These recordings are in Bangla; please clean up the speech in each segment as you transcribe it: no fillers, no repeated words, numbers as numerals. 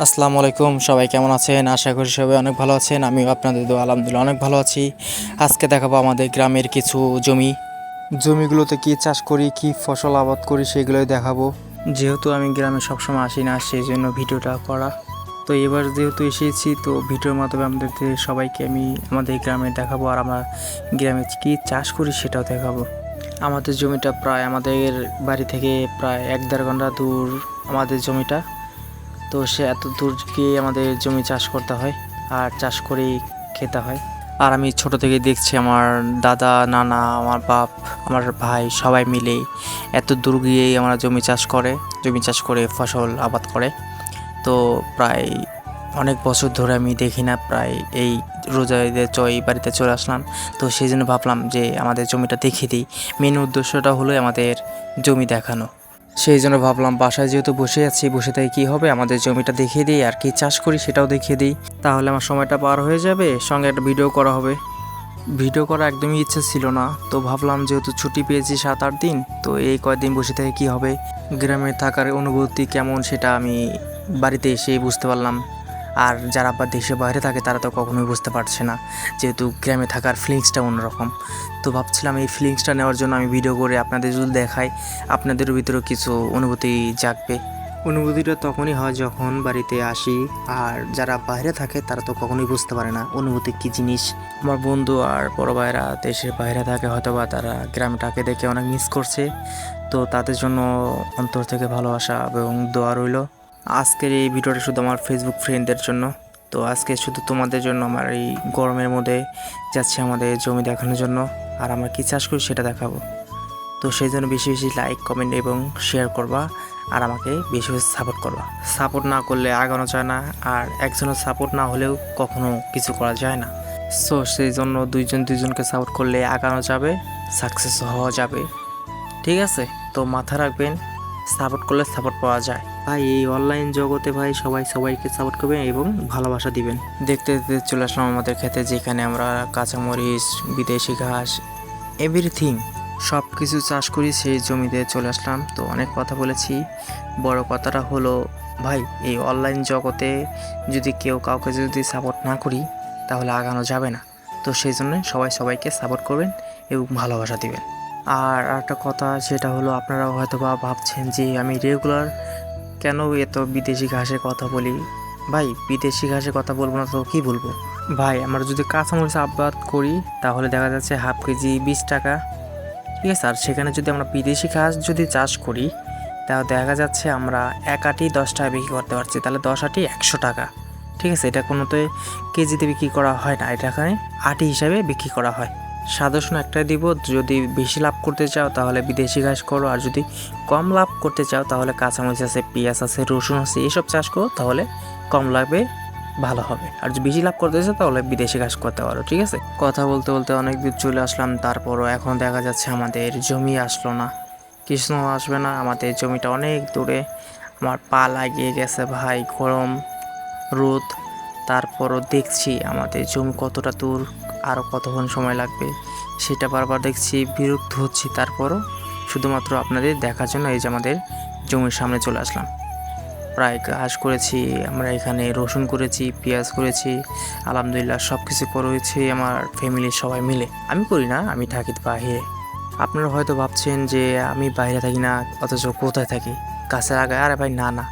আসসালামু আলাইকুম, সবাই কেমন আছেন? আশা করি সবাই অনেক ভালো আছেন। আমিও আপনাদের দোয়া আলহামদুলিল্লাহ অনেক ভালো আছি। আজকে দেখাবো আমাদের গ্রামের কিছু জমিগুলোতে কি চাষ করি, কি ফসল আবাদ করি সেগুলোই দেখাবো। যেহেতু আমি গ্রামে সবসময় আসি না, সেই জন্য ভিডিওটা করা। তো এবার যেহেতু এসেছি, তো ভিডিওর মাধ্যমে আমাদের সবাইকে আমি আমাদের গ্রামে দেখাবো, আর আমরা গ্রামে কি চাষ করি সেটাও দেখাবো। আমাদের জমিটা প্রায় আমাদের বাড়ি থেকে প্রায় 1-1.5 ঘন্টা দূর আমাদের জমিটা। তো সে এত দূর গিয়ে আমাদের জমি চাষ করতে হয়, আর চাষ করেই খেতে হয়। আর আমি ছোট থেকে দেখছি আমার দাদা, নানা, আমার বাপ, আমার ভাই সবাই মিলেই এত দূর গিয়েই আমরা জমি চাষ করে ফসল আবাদ করে। তো প্রায় অনেক বছর ধরে আমি দেখি না, প্রায় এই রোজা ঈদের এই বাড়িতে চলে আসলাম। তো সেই জন্য ভাবলাম যে আমাদের জমিটা দেখিয়ে দিই। মেন উদ্দেশ্যটা হলো আমাদের জমি দেখানো। সেই জন্য ভাবলাম বাসায় যেহেতু বসে আছি, বসে থেকে কী হবে, আমাদের জমিটা দেখিয়ে দিই আর কি চাষ করি সেটাও দেখিয়ে দিই। তাহলে আমার সময়টা পার হয়ে যাবে, সঙ্গে একটা ভিডিও করা হবে। ভিডিও করা একদমই ইচ্ছে ছিল না, তো ভাবলাম যেহেতু ছুটি পেয়েছি 7-8 দিন, তো এই কয়েকদিন বসে থেকে কী হবে, গ্রামে থাকার অনুভূতি কেমন সেটা আমি বাড়িতে এসেই বুঝতে পারলাম। আর যারা বা দেশের বাইরে থাকে তারা তো কখনোই বুঝতে পারছে না, যেহেতু গ্রামে থাকার ফিলিংসটা অন্যরকম। তো ভাবছিলাম এই ফিলিংসটা নেওয়ার জন্য আমি ভিডিও করে আপনাদের যদি দেখাই, আপনাদের ভিতরেও কিছু অনুভূতি জাগবে। অনুভূতিটা তখনই হয় যখন বাড়িতে আসি, আর যারা বাইরে থাকে তারা তো কখনোই বুঝতে পারে না অনুভূতি কী জিনিস। আমার বন্ধু আর বড় ভাইরা দেশের বাইরে থাকে, হয়তো বা তারা গ্রামটাকে দেখে অনেক মিস করছে। তো তাদের জন্য অন্তর থেকে ভালোবাসা এবং দোয়া রইল। আজকের এই ভিডিওটা শুধু আমার ফেসবুক ফ্রেন্ডদের জন্য। তো আজকে শুধু তোমাদের জন্য, আমার এই গরমের মধ্যে যাচ্ছে আমাদের জমি দেখানোর জন্য, আর আমরা কী চাষ করি সেটা দেখাবো। তো সেই জন্য বেশি বেশি লাইক, কমেন্ট এবং শেয়ার করবা, আর আমাকে বেশি বেশি সাপোর্ট করবা। সাপোর্ট না করলে আগানো যায় না, আর একজনের সাপোর্ট না হলেও কখনো কিছু করা যায় না। সো সেই জন্য দুইজনকে সাপোর্ট করলে আগানো যাবে, সাকসেস হওয়া যাবে। ঠিক আছে, তো মাথা রাখবেন, সাপোর্ট করলে সাপোর্ট পাওয়া যায়। ভাই এই অনলাইন জগতে ভাই সবাইকে সাপোর্ট করবেন এবং ভালোবাসা দিবেন। দেখতে দেখতে চলে আসলাম আমাদের ক্ষেতে, যেখানে আমরা কাঁচামরিচ, বিদেশি ঘাস, এভরিথিং সব কিছু চাষ করি। সেই জমিতে চলে আসলাম। তো অনেক কথা বলেছি, বড় কথাটা হলো ভাই এই অনলাইন জগতে যদি কাউকে যদি সাপোর্ট না করি তাহলে আগানো যাবে না। তো সেই জন্য সবাইকে সাপোর্ট করবেন এবং ভালোবাসা দিবেন। আর একটা কথা, সেটা হলো আপনারা হয়তো বা ভাবছেন যে আমি রেগুলার কেন এত বিদেশি ঘাসের কথা বলি। ভাই বিদেশি ঘাসের কথা বলবো না তো কী বলবো? ভাই আমরা যদি কাঁচামরিচ আবাদ করি তাহলে দেখা যাচ্ছে হাফ কেজি 20 টাকা, ঠিক আছে। আর সেখানে যদি আমরা বিদেশি ঘাস যদি চাষ করি তাহলে দেখা যাচ্ছে আমরা 1 আটি 10 টাকা বিক্রি করতে পারছি, তাহলে 10 আটি 100 টাকা, ঠিক আছে। এটা কোনোতে কেজিতে বিক্রি করা হয় না, এটা এখানে আটি হিসাবে বিক্রি করা হয়। সাজেশন একটাই দিব, যদি বেশি লাভ করতে চাও তাহলে বিদেশি ঘাস করো, আর যদি কম লাভ করতে চাও তাহলে কাঁচামরিচ আছে, পেঁয়াজ আছে, রসুন আছে, এইসব চাষ করো, তাহলে কম লাভে ভালো হবে। আর যদি বেশি লাভ করতে চাও তাহলে বিদেশি ঘাস করতে পারো, ঠিক আছে। কথা বলতে বলতে অনেক দূর চলে আসলাম, তারপরও এখন দেখা যাচ্ছে আমাদের জমি আসলো না। কৃষ্ণ আসবে না, আমাদের জমিটা অনেক দূরে। আমার পা লাগিয়ে গেছে ভাই, গরম রোদ। তারপরও দেখছি আমাদের জমি কতটা দূর, আরও কতক্ষণ সময় লাগবে সেটা বারবার দেখছি, বিরক্ত হচ্ছি। তারপরও শুধুমাত্র আপনাদের দেখার জন্য এই যে আমাদের জমির সামনে চলে আসলাম। প্রায় ঘাস করেছি আমরা, এখানে রসুন করেছি, পেঁয়াজ করেছি, আলহামদুলিল্লাহ সব কিছু করেছি আমার ফ্যামিলির সবাই মিলে। আমি করি না, আমি থাকি বাইরে। আপনারা হয়তো ভাবছেন যে আমি বাইরে থাকি না, অথচ কোথায় থাকি, গাছের আগায়। আরে ভাই না না,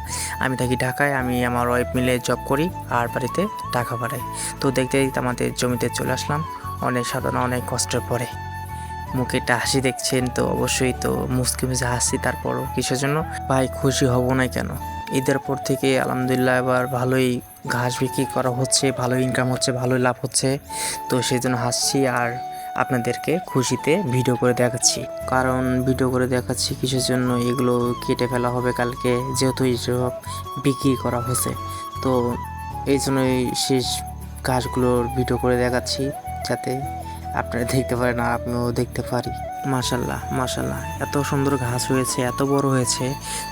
আমি থাকি ঢাকায়। আমি আমার ওয়াইফ মিলে জব করি আর বাড়িতে টাকা পাঠাই। তো দেখতে দেখতে আমাদের জমিতে চলে আসলাম, অনেক সাধনা অনেক কষ্টের পরে। মুখে একটা হাসি দেখছেন, তো অবশ্যই তো মুচকি মুচকি হাসি। তারপরও কিসের জন্য ভাই, খুশি হব না কেন? ঈদের পর থেকে আলহামদুলিল্লাহ এবার ভালোই ঘাস বিক্রি করা হচ্ছে, ভালোই ইনকাম হচ্ছে, ভালোই লাভ হচ্ছে। তো সেই জন্য হাসছি, আর আপনাদেরকে খুশিতে ভিডিও করে দেখাচ্ছি। কারণ ভিডিও করে দেখাচ্ছি কিসের জন্য, এগুলো কেটে ফেলা হবে কালকে, যেহেতু এইসব বিক্রি করা হচ্ছে। তো এই জন্যই শেষ ঘাসগুলোর ভিডিও করে দেখাচ্ছি, যাতে আপনারা দেখতে পারেন আর আপনিও দেখতে পারি। মাশাল্লাহ মাশাল্লাহ, এত সুন্দর ঘাস হয়েছে, এত বড় হয়েছে।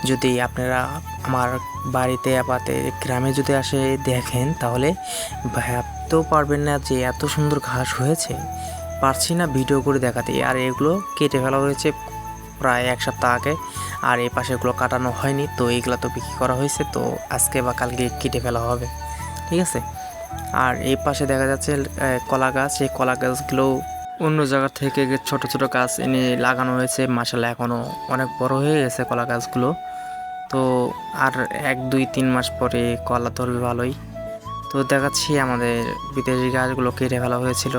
যদি আপনারা আমার বাড়িতে আপাতে গ্রামে যদি আসে দেখেন তাহলে ভাবতেও পারবেন না যে এত সুন্দর ঘাস হয়েছে। পারছি না ভিডিও করে দেখাতে। আর এগুলো কেটে ফেলা হয়েছে প্রায় 1 সপ্তাহ আগে। আর এই পাশেগুলো কাটানো হয়নি, তো এইগুলো তো বিক্রি করা হয়েছে, তো আজকে বা কালকে কেটে ফেলা হবে, ঠিক আছে। আর এই পাশে দেখা যাচ্ছে কলা গাছ, এই কলা গাছগুলো অন্য জায়গা থেকে ছোট ছোট গাছ এনে লাগানো হয়েছে, মাশাআল্লাহ এখনও অনেক বড় হয়ে গেছে কলা গাছগুলো। তো আর 1-2-3 মাস পরে কলা ধরবে ভালোই। তো দেখাচ্ছি আমাদের বিদেশি গাছগুলো কেটে ফেলা হয়েছিল,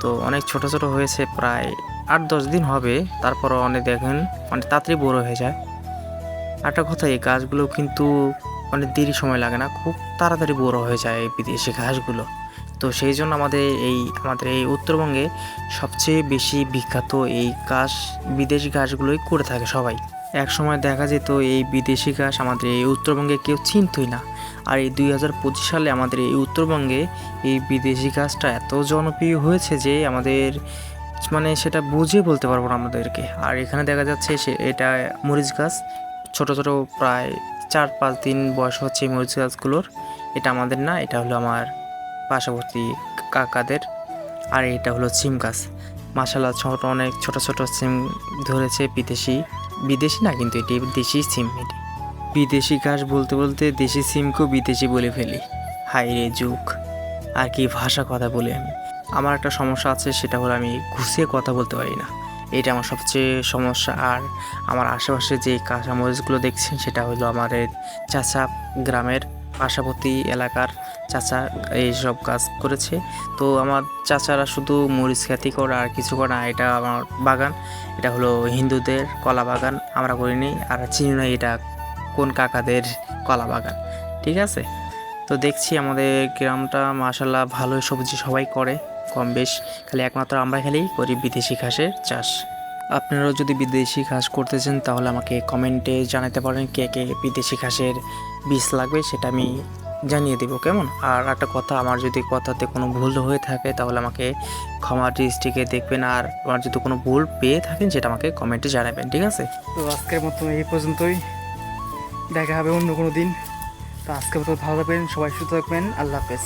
তো অনেক ছোট ছোট হয়েছে, প্রায় 8-10 দিন হবে, তারপরও অনেক দেখেন অনেক তাড়াতাড়ি বড় হয়ে যায়। একটা কথা, এই গাছগুলো কিন্তু অনেক দেরি সময় লাগে না, খুব তাড়াতাড়ি বড় হয়ে যায় এই বিদেশি ঘাসগুলো। তো সেই জন্য আমাদের এই উত্তরবঙ্গে সবচেয়ে বেশি বিখ্যাত এই ঘাস, বিদেশি ঘাসগুলোই করে থাকে সবাই। এক সময় দেখা যেত এই বিদেশি ঘাস আমাদের এই উত্তরবঙ্গে কেউ চিনতই না, আর এই 2025 সালে আমাদের এই উত্তরবঙ্গে এই বিদেশি ঘাসটা এত জনপ্রিয় হয়েছে যে আমাদের মানে সেটা বুঝিয়ে বলতে পারবো না আমাদেরকে। আর এখানে দেখা যাচ্ছে এটা মরিচ গাছ, ছোট ছোট প্রায় 4-5 দিন বয়স হচ্ছে এই মরিচ গাছগুলোর। এটা আমাদের না, এটা হলো আমার পার্শ্ববর্তী কাকাদের। আর এটা হলো সিম গাছ, মাশাআল্লাহ অনেক ছোট ছোট সিম ধরেছে, বিদেশি না কিন্তু এটি দেশি সিম। এটি বিদেশি ঘাস বলতে বলতে দেশি সিমকেও বিদেশি বলে ফেলি, হাই রে যুগ, আর কি ভাষা কথা বলি আমি। আমার একটা সমস্যা আছে, সেটা হলো আমি গুছিয়ে কথা বলতে পারি না, এটা আমার সবচেয়ে সমস্যা। আর আমার আশেপাশে যে কাঁচামরিচগুলো দেখছেন সেটা হলো আমাদের চাচা, গ্রামের পার্শ্ববর্তী এলাকার চাচা এইসব কাজ করেছে। তো আমার চাচারা শুধু মরিচ খ্যাতি করে আর কিছু করে না। এটা আমার বাগান, এটা হলো হিন্দুদের কলা বাগান, আমরা করিনি আর চিনি না এটা কোন কাকাদের কলা বাগান, ঠিক আছে। তো দেখছি আমাদের গ্রামটা মাশাআল্লাহ ভালোই, সবজি সবাই করে কম বেশ, খালি একমাত্র আমরা খালি করি বিদেশি ঘাসের চাষ। আপনারাও যদি বিদেশি ঘাস করতে চান তাহলে আমাকে কমেন্টে জানাতে পারেন কে কে বিদেশি ঘাসের বীজ লাগবে, সেটা আমি জানিয়ে দেবো, কেমন। আর একটা কথা, আমার যদি কথাতে কোনো ভুল হয়ে থাকে তাহলে আমাকে ক্ষমা দৃষ্টিকে দেখবেন, আর আমার যদি কোনো ভুল পেয়ে থাকেন সেটা আমাকে কমেন্টে জানাবেন, ঠিক আছে। তো আজকের মতো এই পর্যন্তই, দেখা হবে অন্য কোনো দিন। তো আজকের মতো ভালো থাকবেন সবাই, সুস্থ থাকবেন, আল্লাহ হাফেজ।